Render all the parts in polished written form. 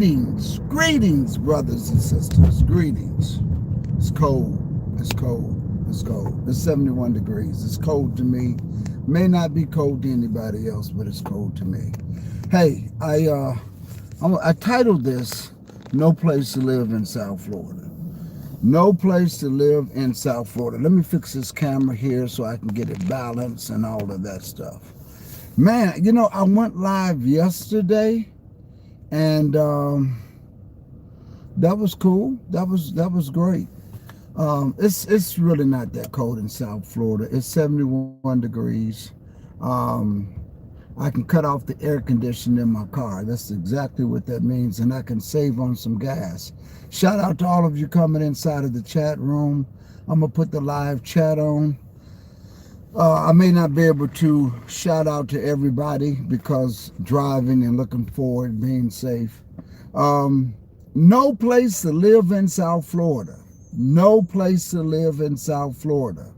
Greetings, brothers and sisters. Greetings. It's cold. It's cold. It's cold. It's 71 degrees. It's cold to me. May not be cold to anybody else, but it's cold to me. Hey, I titled this "No Place to Live in South Florida." No place to live in South Florida. Let me fix this camera here so I can get it balanced and all of that stuff. Man, I went live yesterday. And that was cool. That was great. It's really not that cold in South Florida. It's 71 degrees. I can cut off the air conditioning in my car. That's exactly what that means, and I can save on some gas. Shout out to all of you coming inside of the chat room. I'm gonna put the live chat on. I may not be able to shout out to everybody because driving and looking forward, being safe. No place to live in South Florida. No place to live in South Florida.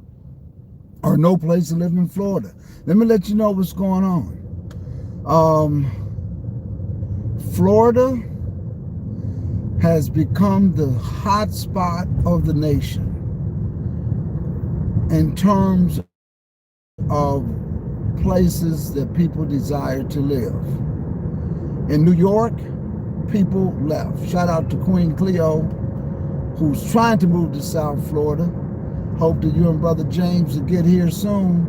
Or no place to live in Florida. Let me let you know what's going on. Florida has become the hot spot of the nation in terms of places that people desire to live. In New York, people left. Shout out to Queen Cleo, who's trying to move to South Florida. Hope that you and Brother James will get here soon.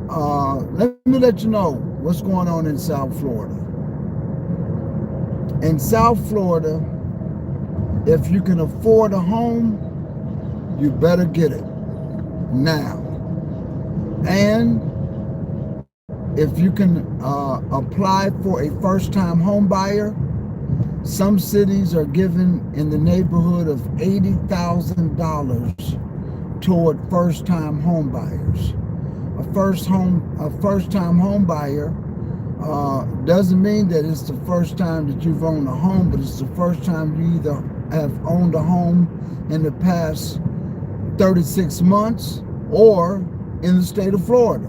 Let me let you know what's going on in South Florida. In South Florida, if you can afford a home, you better get it now. And if you can apply for a first-time home buyer, some cities are giving in the neighborhood of $80,000 toward first-time home buyers. A first-time home buyer doesn't mean that it's the first time that you've owned a home, but it's the first time you either have owned a home in the past 36 months or in the state of Florida.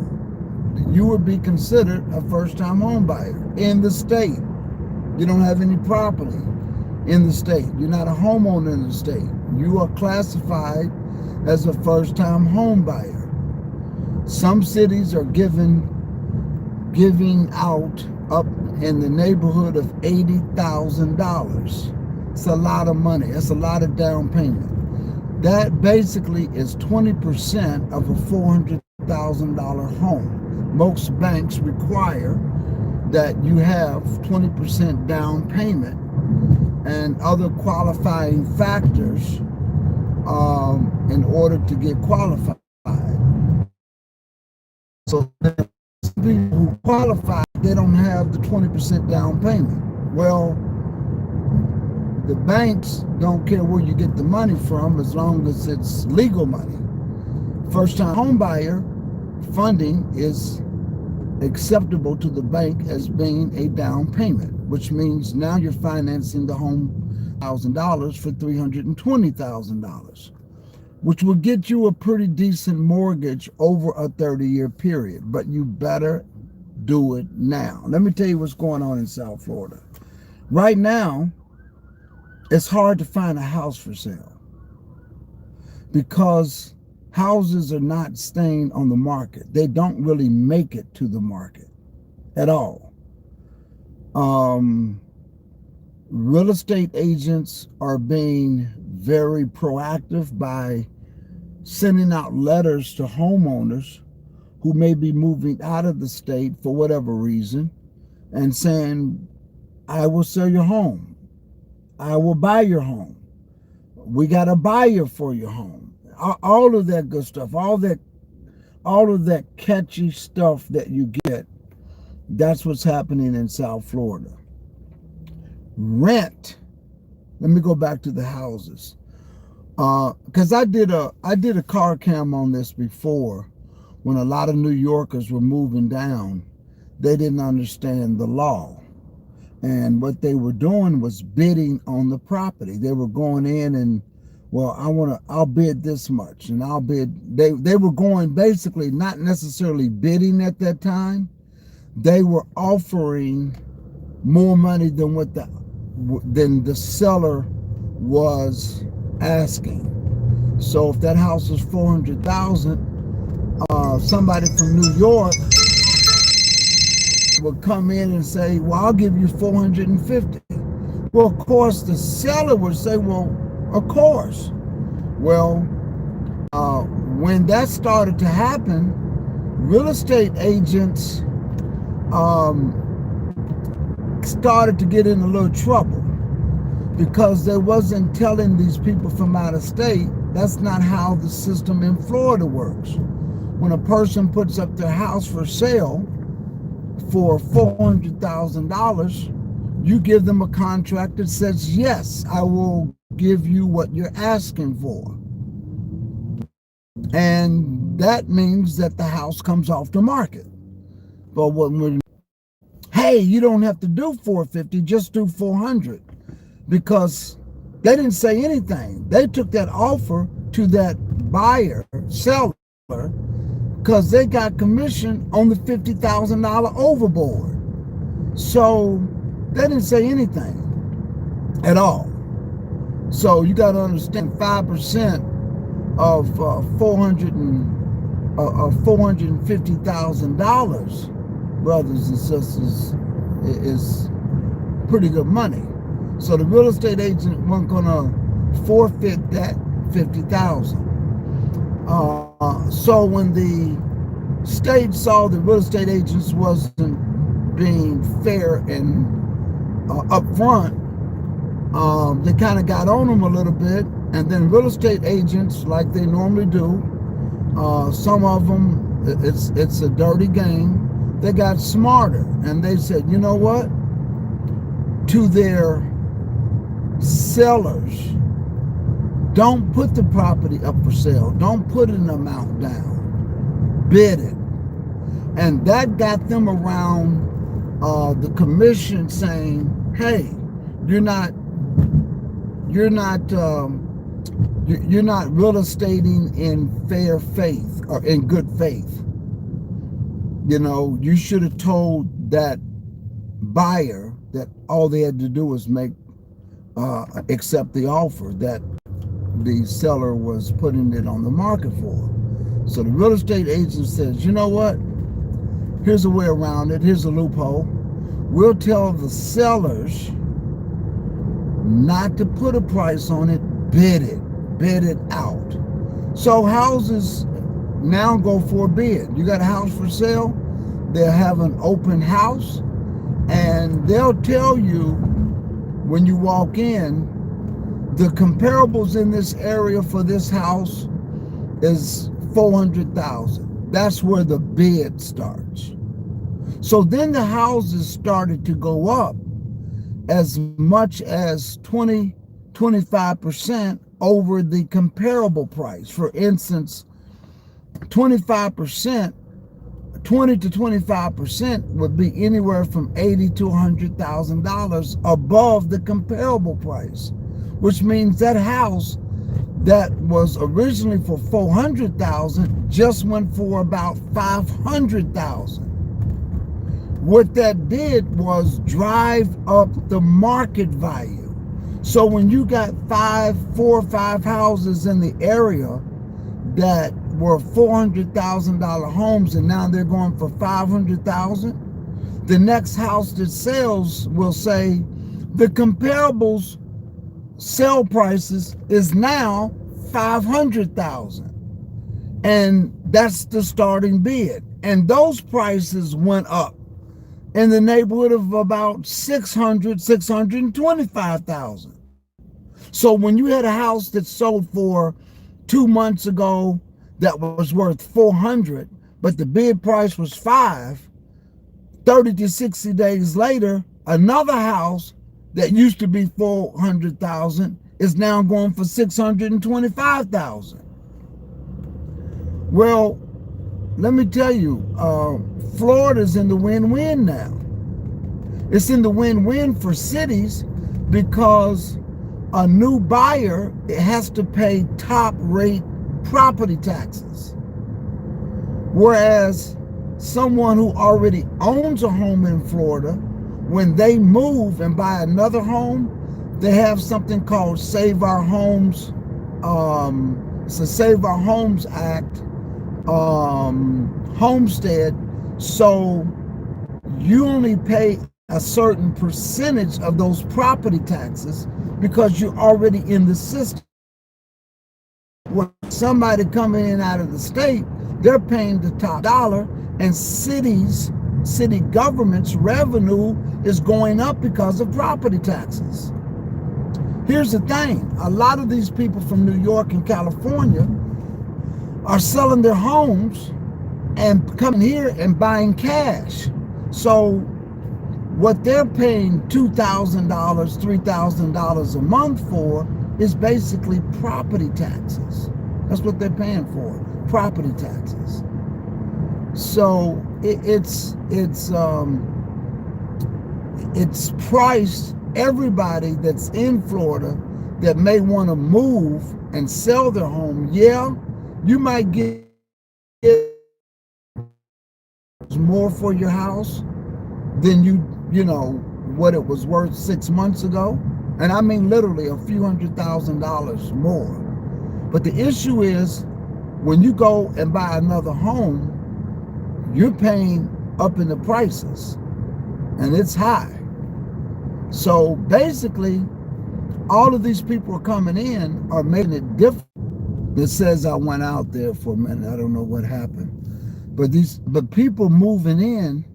You would be considered a first-time home buyer in the state. You don't have any property in the state. You're not a homeowner in the state. You are classified as a first-time home buyer. Some cities are giving out up in the neighborhood of $80,000. It's a lot of money. That's a lot of down payment. That basically is 20% of a $400,000 home. Most banks require that you have 20% down payment and other qualifying factors in order to get qualified. So people who qualify, they don't have the 20% down payment. Well, the banks don't care where you get the money from as long as it's legal money. First-time home buyer funding is acceptable to the bank as being a down payment, which means now you're financing the home $1,000 for $320,000, which will get you a pretty decent mortgage over a 30-year period, but you better do it now. Let me tell you what's going on in South Florida. Right now, it's hard to find a house for sale because houses are not staying on the market. They don't really make it to the market at all. Real estate agents are being very proactive by sending out letters to homeowners who may be moving out of the state for whatever reason and saying, I will sell your home. I will buy your home. We got a buyer for your home. All of that good stuff, all of that catchy stuff that you get, that's what's happening in South Florida. Rent. Let me go back to the houses. Because I did a car cam on this before when a lot of New Yorkers were moving down. They didn't understand the law. And what they were doing was bidding on the property. They were going in and, well, I'll bid this much and I'll bid. They were going basically not necessarily bidding at that time. They were offering more money than what than the seller was asking. So if that house is 400,000, somebody from New York would come in and say, well, I'll give you 450. Well, of course, the seller would say, well, of course. Well, when that started to happen, real estate agents started to get in a little trouble because they wasn't telling these people from out of state. That's not how the system in Florida works. When a person puts up their house for sale for $400,000, you give them a contract that says, yes, I will give you what you're asking for. And that means that the house comes off the market. But when hey, you don't have to do 450, just do 400, because they didn't say anything. They took that offer to that buyer, seller, because they got commission on the $50,000 overboard. So they didn't say anything at all. So you got to understand, 5% of $450,000, brothers and sisters, is pretty good money. So the real estate agent wasn't gonna forfeit that $50,000. So when the state saw the real estate agents wasn't being fair and upfront, they kind of got on them a little bit. And then real estate agents, like they normally do, some of them, it's a dirty game. They got smarter and they said, you know what? To their sellers, don't put the property up for sale. Don't put an amount down. Bid it. And that got them around the commission saying, hey, you're not real estating in fair faith or in good faith. You know, you should have told that buyer that all they had to do was accept the offer that the seller was putting it on the market for. So the real estate agent says, you know what? Here's a way around it. Here's a loophole. We'll tell the sellers not to put a price on it, bid it out. So houses now go for a bid. You got a house for sale, they'll have an open house, and they'll tell you when you walk in, the comparables in this area for this house is 400,000. That's where the bid starts. So then the houses started to go up as much as 25% over the comparable price. For instance, 25%, 20 to 25% would be anywhere from $80,000 to $100,000 above the comparable price, which means that house that was originally for $400,000 just went for about $500,000. What that did was drive up the market value. So when you got 4 or 5 houses in the area that were $400,000 homes and now they're going for $500,000, the next house that sells will say the comparables sale prices is now $500,000, and that's the starting bid. And those prices went up in the neighborhood of about $625,000. So when you had a house that sold for 2 months ago that was worth $400,000, but the bid price was $500,000, 30 to 60 days later, another house that used to be $400,000 is now going for $625,000. Well, let me tell you, Florida's in the win-win now. It's in the win-win for cities because a new buyer has to pay top rate property taxes. Whereas someone who already owns a home in Florida when they move and buy another home, they have something called Save Our Homes. It's a Save Our Homes Act, homestead. So you only pay a certain percentage of those property taxes because you're already in the system. When somebody coming in out of the state, they're paying the top dollar, and city government's revenue is going up because of property taxes. Here's the thing, a lot of these people from New York and California are selling their homes and coming here and buying cash. So what they're paying $2,000, $3,000 a month for is basically property taxes. That's what they're paying for, property taxes. So it's priced. Everybody that's in Florida that may want to move and sell their home, yeah, you might get more for your house than you know what it was worth 6 months ago. And I mean literally a few $100,000 more. But the issue is when you go and buy another home, you're paying up in the prices and it's high. So basically, all of these people are coming in are making it difficult. It says I went out there for a minute. I don't know what happened. But people moving in,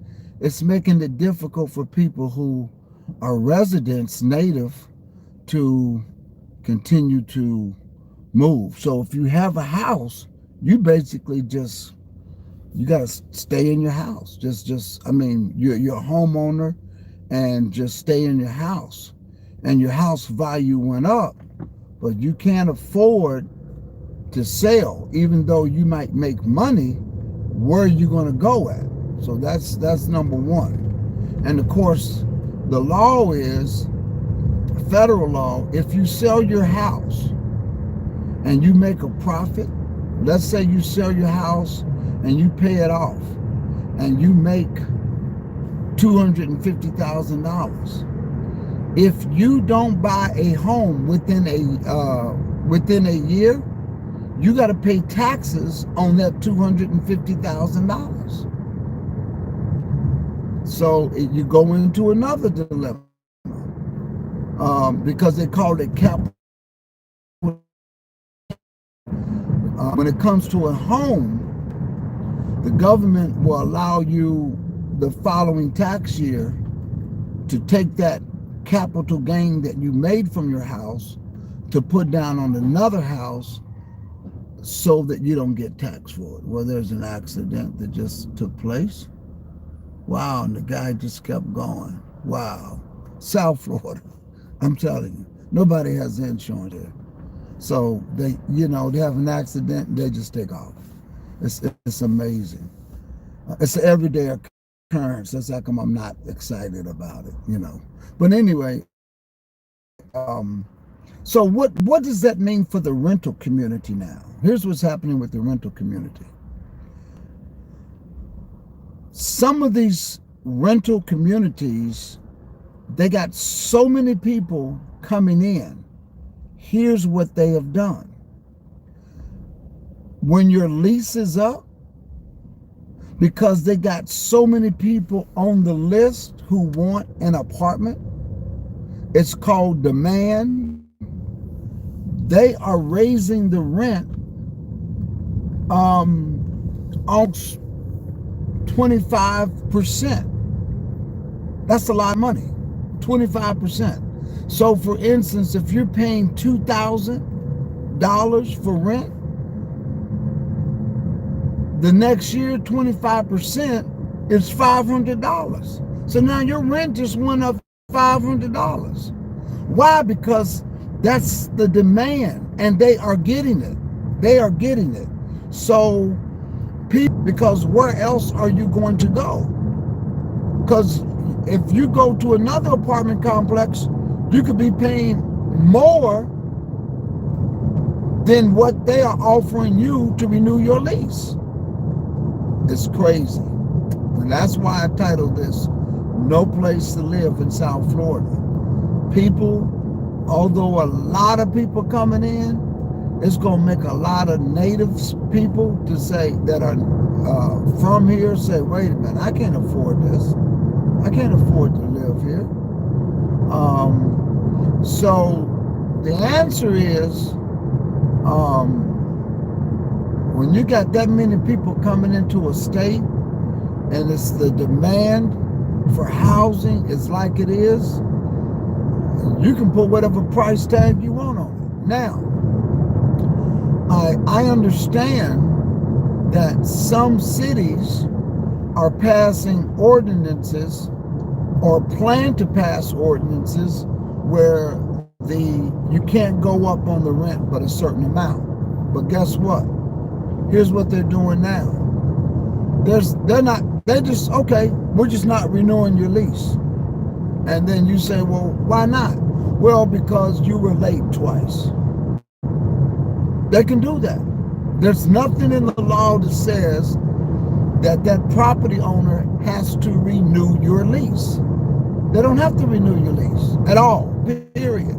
it's making it difficult for people who are residents, native, to continue to move. So if you have a house, you basically you got to stay in your house. I mean, you're a homeowner and just stay in your house. And your house value went up, but you can't afford to sell, even though you might make money. Where are you going to go at? So that's number one. And of course, the law is, federal law, if you sell your house and you make a profit, let's say you sell your house and you pay it off and you make $250,000. If you don't buy a home within a year, you got to pay taxes on that $250,000. So you go into another dilemma because they call it capital. When it comes to a home, the government will allow you the following tax year to take that capital gain that you made from your house to put down on another house so that you don't get taxed for it. Well, there's an accident that just took place. Wow, and the guy just kept going. Wow. South Florida. I'm telling you, nobody has insurance here. So they have an accident and they just take off. It's amazing. It's an everyday occurrence. That's how come I'm not excited about it, But anyway, so what does that mean for the rental community now? Here's what's happening with the rental community. Some of these rental communities, they got so many people coming in. Here's what they have done. When your lease is up, because they got so many people on the list who want an apartment, it's called demand. They are raising the rent on 25%. That's a lot of money, 25%. So for instance, if you're paying $2,000 for rent, the next year, 25% is $500. So now your rent just went up $500. Why? Because that's the demand, and they are getting it. They are getting it. So because where else are you going to go? Because if you go to another apartment complex, you could be paying more than what they are offering you to renew your lease. It's crazy. And that's why I titled this, no place to live in South Florida. People, although a lot of people coming in, it's going to make a lot of native people to say that are from here say, wait a minute, I can't afford this. I can't afford to live here. So the answer is, when you got that many people coming into a state and it's the demand for housing is like it is, you can put whatever price tag you want on it. Now, I understand that some cities are passing ordinances or plan to pass ordinances where you can't go up on the rent but a certain amount. But guess what? Here's what they're doing now. They're just, okay, we're just not renewing your lease. And then you say, well, why not? Well, because you were late twice. They can do that. There's nothing in the law that says that property owner has to renew your lease. They don't have to renew your lease at all, period.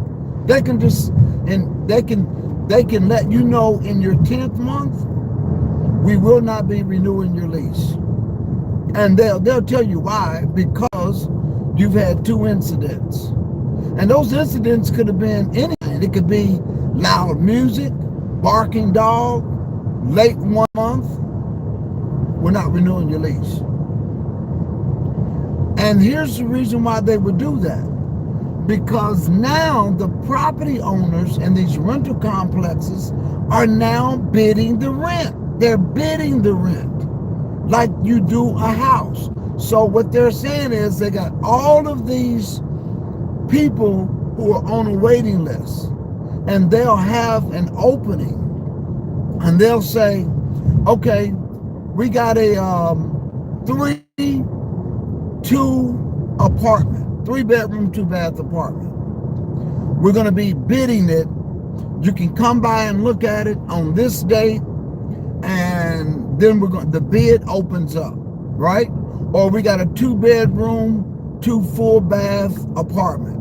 They can just, and they can let you know in your 10th month, we will not be renewing your lease. And they'll tell you why, because you've had 2 incidents. And those incidents could have been anything. It could be loud music, barking dog, late 1 month. We're not renewing your lease. And here's the reason why they would do that. Because now the property owners in these rental complexes are now bidding the rent. They're bidding the rent like you do a house. So what they're saying is they got all of these people who are on a waiting list, and they'll have an opening, and they'll say, okay, we got a 3-bedroom, 2-bath apartment. We're going to be bidding it. You can come by and look at it on this date, and then the bid opens up, right? Or we got a 2-bedroom, 2 full-bath apartment.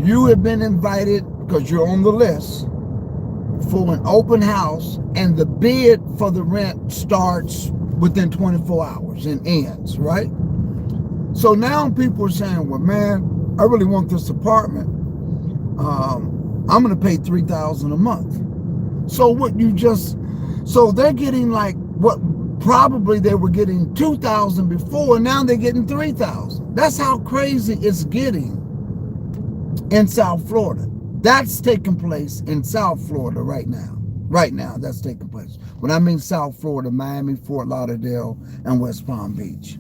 You have been invited, because you're on the list, for an open house, and the bid for the rent starts within 24 hours and ends, right? So now people are saying, well, man, I really want this apartment. I'm going to pay $3,000 a month. So so they're getting like what probably they were getting $2,000 before, and now they're getting $3,000. That's how crazy it's getting in South Florida. That's taking place in South Florida right now. Right now, that's taking place. When I mean South Florida, Miami, Fort Lauderdale, and West Palm Beach.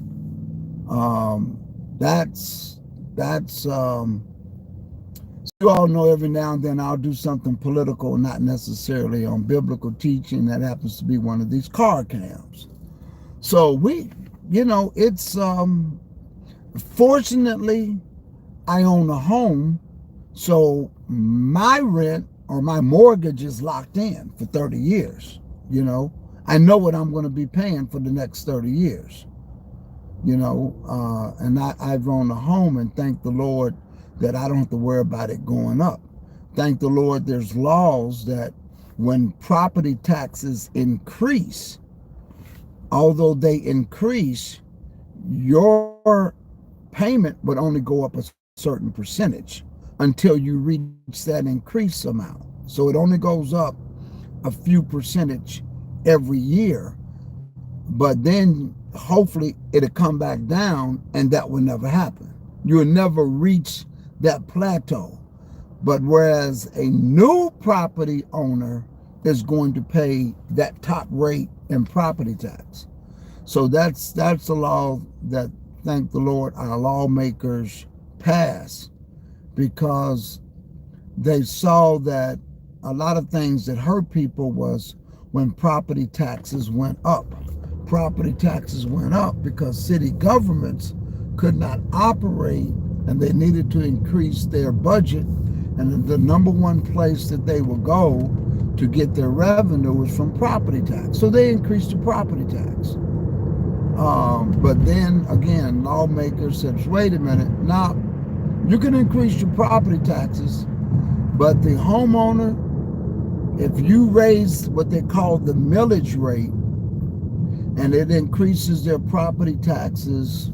You all know every now and then I'll do something political, not necessarily on biblical teaching. That happens to be one of these car cams. So it's, fortunately, I own a home, so my rent or my mortgage is locked in for 30 years. I know what I'm going to be paying for the next 30 years. And I've owned a home, and thank the Lord that I don't have to worry about it going up. Thank the Lord there's laws that when property taxes increase, although they increase, your payment would only go up a certain percentage until you reach that increase amount. So it only goes up a few percentage every year, but then hopefully it'll come back down, and that will never happen. You'll never reach that plateau. But whereas a new property owner is going to pay that top rate in property tax. So that's a law that, thank the Lord, our lawmakers passed, because they saw that a lot of things that hurt people was when property taxes went up. Property taxes went up because city governments could not operate, and they needed to increase their budget. And the number one place that they would go to get their revenue was from property tax. So they increased the property tax. But then again, lawmakers said, wait a minute, now you can increase your property taxes, but the homeowner, if you raise what they call the millage rate, and it increases their property taxes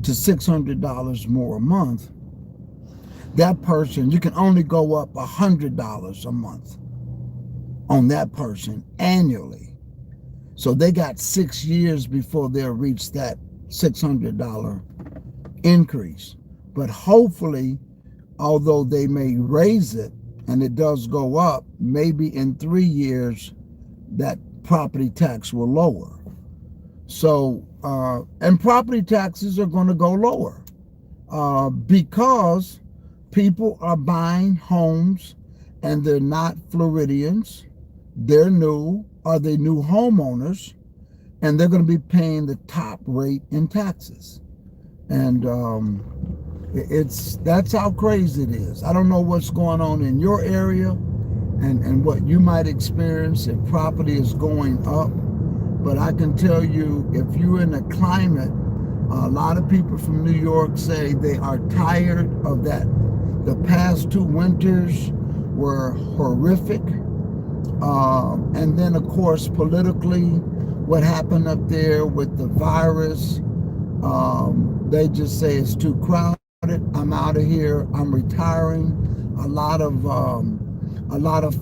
to $600 more a month, that person, you can only go up $100 a month on that person annually. So they got 6 years before they'll reach that $600 increase. But hopefully, although they may raise it and it does go up, maybe in 3 years that property tax will lower. So, and property taxes are going to go lower because people are buying homes and they're not Floridians, they're new, or they're new homeowners, and they're going to be paying the top rate in taxes. And that's how crazy it is. I don't know what's going on in your area and what you might experience if property is going up. But I can tell you, if you're in a climate, a lot of people from New York say they are tired of that. The past 2 winters were horrific. And then, of course, politically, what happened up there with the virus, they just say it's too crowded. I'm out of here. I'm retiring. A lot of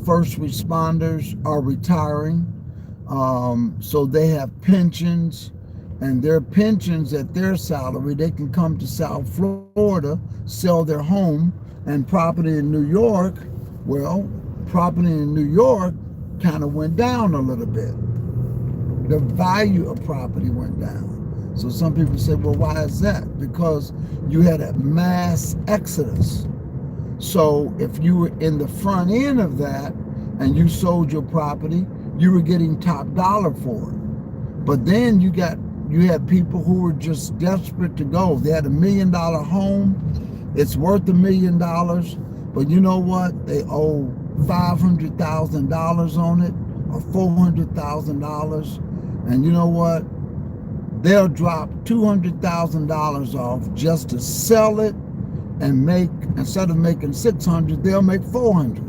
first responders are retiring. So they have pensions, and their pensions at their salary, they can come to South Florida, sell their home, and property in New York, well, property in New York kind of went down a little bit. The value of property went down. So some people say, well, why is that? Because you had a mass exodus. So if you were in the front end of that and you sold your property, you were getting top dollar for it. But then you had people who were just desperate to go. They had $1 million home. It's worth $1 million. But you know what? They owe $500,000 on it or $400,000. And you know what? They'll drop $200,000 off just to sell it and make, instead of making $600, they'll make $400.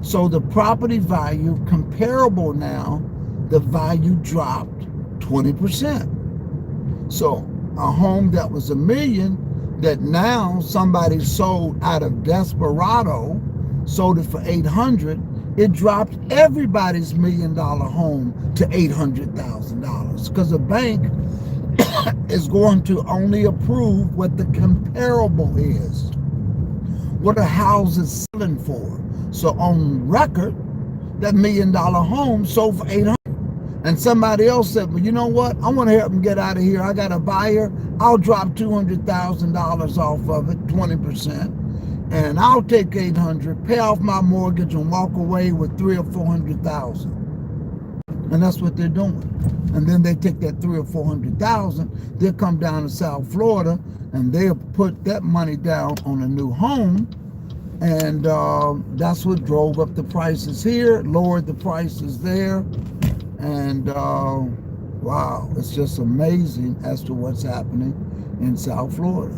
So the property value comparable now, the value dropped 20%. So a home that was $1 million that now somebody sold out of desperado, sold it for $800, it dropped everybody's $1 million home to $800,000 because the bank is going to only approve what the comparable is, what a house is selling for. So on record, that $1 million home sold for $800. And somebody else said, well, you know what? I want to help them get out of here. I got a buyer. I'll drop $200,000 off of it, 20%. And I'll take $800, pay off my mortgage, and walk away with $300,000 or $400,000. And that's what they're doing. And then they take that $300,000 or $400,000, they'll come down to South Florida, and they'll put that money down on a new home. And that's what drove up the prices here, lowered the prices there. And wow, it's just amazing as to what's happening in South Florida.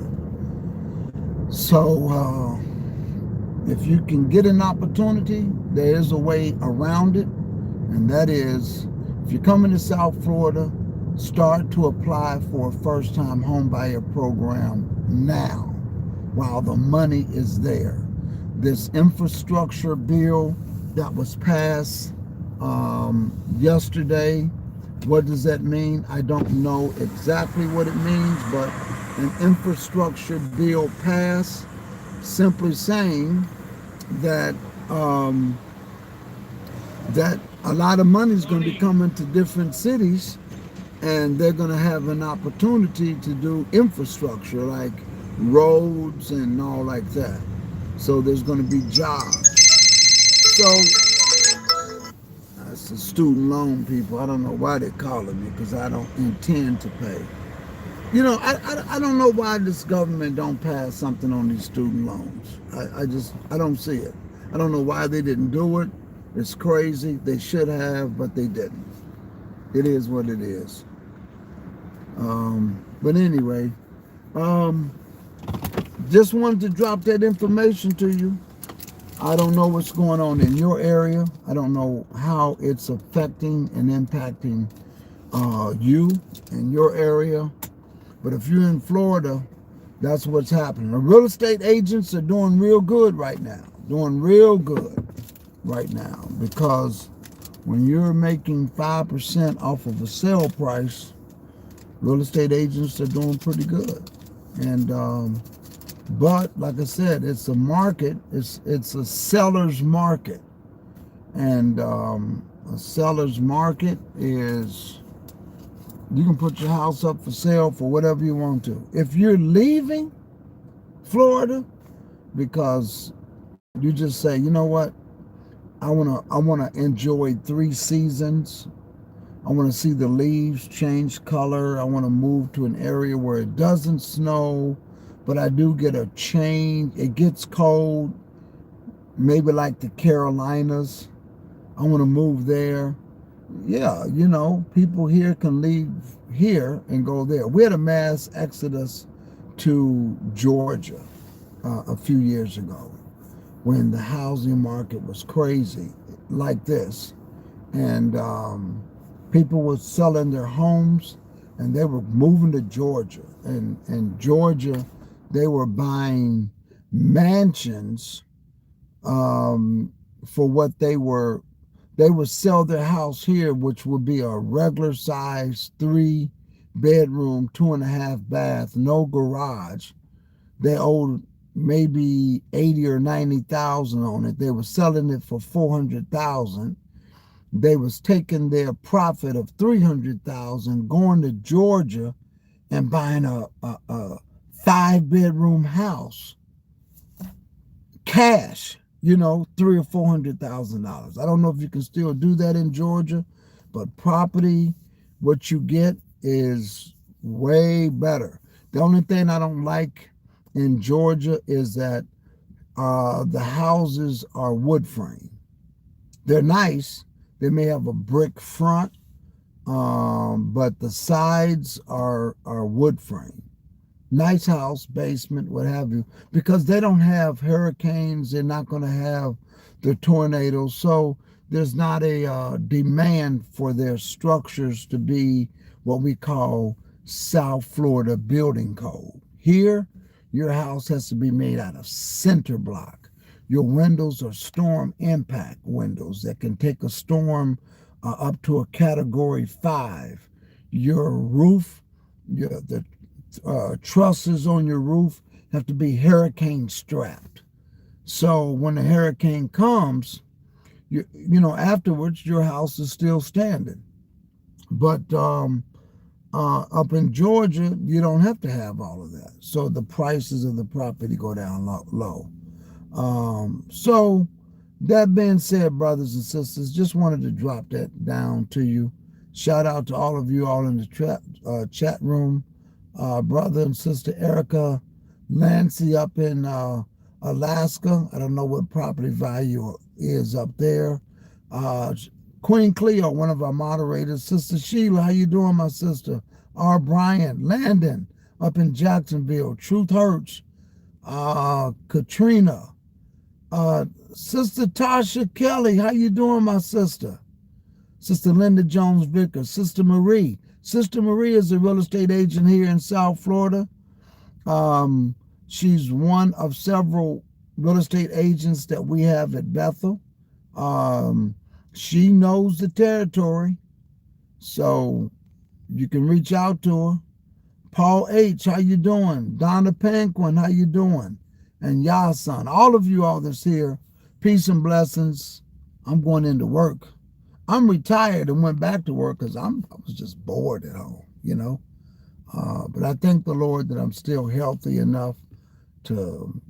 So if you can get an opportunity, there is a way around it. And that is, if you're coming to South Florida, start to apply for a first-time home buyer program now while the money is there. This infrastructure bill that was passed yesterday, what does that mean? I don't know exactly what it means, but an infrastructure bill passed, simply saying that that a lot of money is going to be coming to different cities, and they're going to have an opportunity to do infrastructure like roads and all like that. So there's going to be jobs. So that's the student loan people. I don't know why they're calling me, because I don't intend to pay. You know, I don't know why this government don't pass something on these student loans. I don't see it. I don't know why they didn't do it. It's crazy. They should have, but they didn't. It is what it is. But anyway, um, just wanted to drop that information to you. I don't know what's going on in your area. I don't know how it's affecting and impacting you and your area. But if you're in Florida, that's what's happening. The real estate agents are doing real good right now. Doing real good right now because when you're making 5% off of a sale price, real estate agents are doing pretty good. And but like I said, it's a market. It's a seller's market, and a seller's market is you can put your house up for sale for whatever you want to. If you're leaving Florida because you just say, you know what, I wanna enjoy 3 seasons. I want to see the leaves change color. I want to move to an area where it doesn't snow, but I do get a change. It gets cold, maybe like the Carolinas. I want to move there. Yeah, people here can leave here and go there. We had a mass exodus to Georgia a few years ago when the housing market was crazy like this. And people were selling their homes and they were moving to Georgia. And Georgia, they were buying mansions for what they would sell their house here, which would be a regular size 3 bedroom, 2.5 bath, no garage. They owed maybe 80 or 90,000 on it. They were selling it for 400,000. They was taking their profit of 300,000, going to Georgia and buying a 5 bedroom house, cash. $300,000 or $400,000. I don't know if you can still do that in Georgia, but property, what you get is way better. The only thing I don't like in Georgia is that the houses are wood frame. They're nice. They may have a brick front, but the sides are wood frame. Nice house, basement, what have you, because they don't have hurricanes. They're not going to have the tornadoes. So there's not a demand for their structures to be what we call South Florida building code. Here, your house has to be made out of center block. Your windows are storm impact windows that can take a storm up to a category 5. Your roof, the trusses on your roof have to be hurricane strapped. So when the hurricane comes, afterwards your house is still standing. But up in Georgia, you don't have to have all of that. So the prices of the property go down low. So that being said, brothers and sisters, just wanted to drop that down to you. Shout out to all of you all in the chat room. Brother and sister Erica Lancy up in Alaska. I don't know what property value is up there. Queen Cleo, one of our moderators. Sister Sheila, how you doing, my sister? R. Bryant, Landon up in Jacksonville. Truth Hurts. Katrina. Sister Tasha Kelly, how you doing, my sister? Sister Linda Jones Vickers. Sister Marie. Sister Marie is a real estate agent here in South Florida. She's one of several real estate agents that we have at Bethel. She knows the territory, so you can reach out to her. Paul H., how you doing? Donna Panquin, how you doing? And Yasan, all of you all that's here, peace and blessings. I'm going into work. I'm retired and went back to work because I was just bored at home, But I thank the Lord that I'm still healthy enough to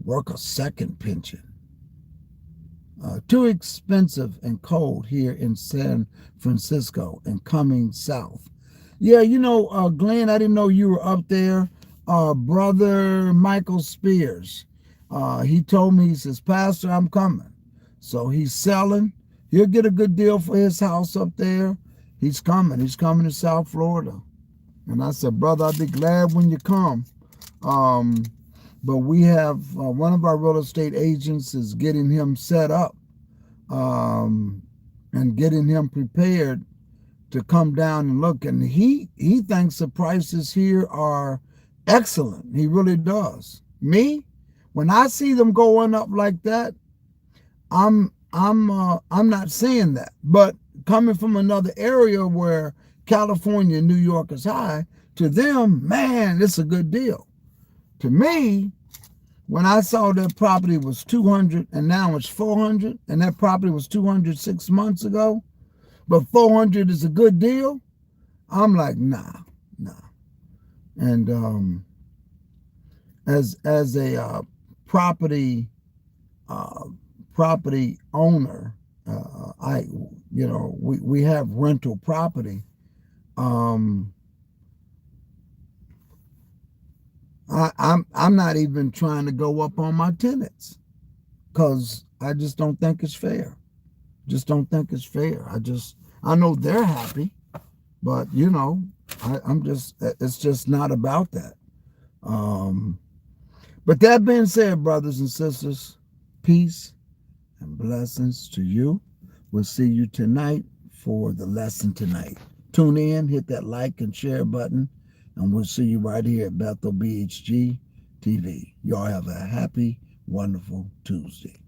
work a second pension. Too expensive and cold here in San Francisco and coming south. Yeah, Glenn, I didn't know you were up there. Brother Michael Spears, he told me, he says, Pastor, I'm coming. So he's selling. He'll get a good deal for his house up there. He's coming. He's coming to South Florida. And I said, brother, I'll be glad when you come. But we have one of our real estate agents is getting him set up and getting him prepared to come down and look. And he thinks the prices here are excellent. He really does. Me, when I see them going up like that, I'm not saying that. But coming from another area where California and New York is high, to them, man, it's a good deal. To me, when I saw that property was 200 and now it's 400, and that property was 200 6 months ago, but 400 is a good deal, I'm like, nah. And as a property owner, we have rental property. I'm not even trying to go up on my tenants because I just don't think it's fair. Just don't think it's fair. I know they're happy, but it's just not about that. But that being said, brothers and sisters, peace and blessings to you. We'll see you tonight for the lesson tonight. Tune in, hit that like and share button, and we'll see you right here at Bethel BHG TV. Y'all have a happy, wonderful Tuesday.